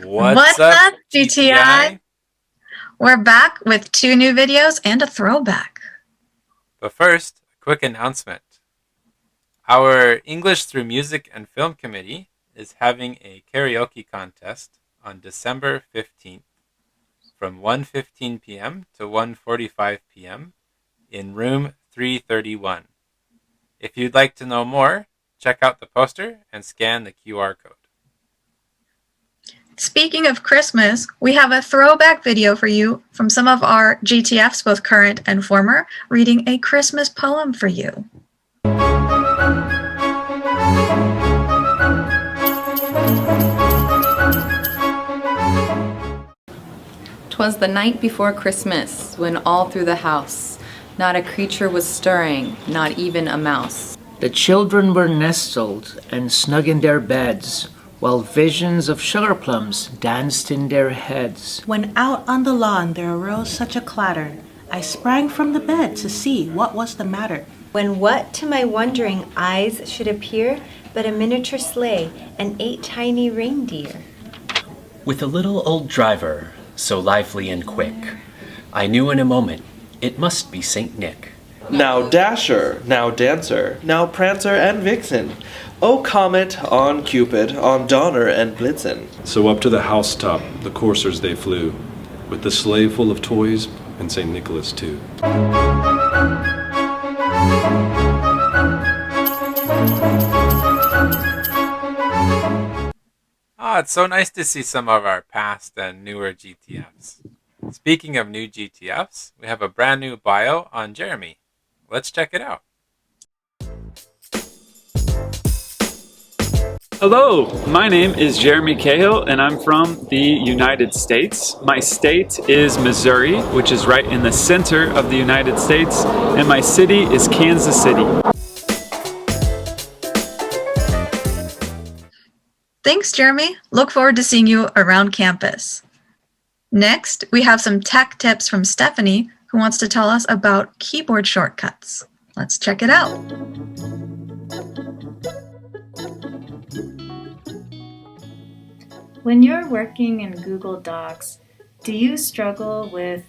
What's up, GTI? We're back with 2 new videos and a throwback. But first, a quick announcement. Our English Through Music and Film Committee is having a karaoke contest on December 15th from 1:15 p.m. to 1:45 p.m. in room 331. If you'd like to know more, check out the poster and scan the QR code. Speaking of Christmas, we have a throwback video for you from some of our GTFs, both current and former, reading a Christmas poem for you. 'Twas the night before Christmas, when all through the house not a creature was stirring, not even a mouse. The children were nestled and snug in their beds, while visions of sugar plums danced in their heads. When out on the lawn there arose such a clatter, I sprang from the bed to see what was the matter. When what to my wondering eyes should appear but a miniature sleigh and 8 tiny reindeer. With a little old driver, so lively and quick, I knew in a moment it must be Saint Nick. Now Dasher, now Dancer, now Prancer and Vixen. O Comet, on Cupid, on Donner and Blitzen. So up to the housetop the coursers they flew, with the sleigh full of toys and St. Nicholas too. It's so nice to see some of our past and newer GTFs. Speaking of new GTFs, we have a brand new bio on Jeremy. Let's check it out. Hello, my name is Jeremy Cahill and I'm from the United States. My state is Missouri, which is right in the center of the United States, and my city is Kansas City. Thanks, Jeremy. Look forward to seeing you around campus. Next, we have some tech tips from Stephanie, who wants to tell us about keyboard shortcuts. Let's check it out. When you're working in Google Docs, do you struggle with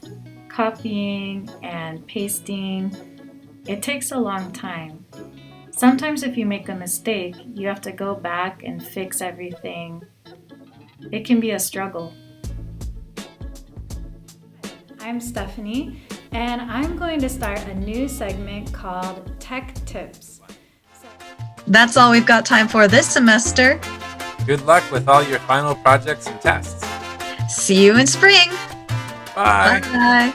copying and pasting? It takes a long time. Sometimes if you make a mistake, you have to go back and fix everything. It can be a struggle. I'm Stephanie, and I'm going to start a new segment called Tech Tips. That's all we've got time for this semester. Good luck with all your final projects and tests. See you in spring. Bye. Bye.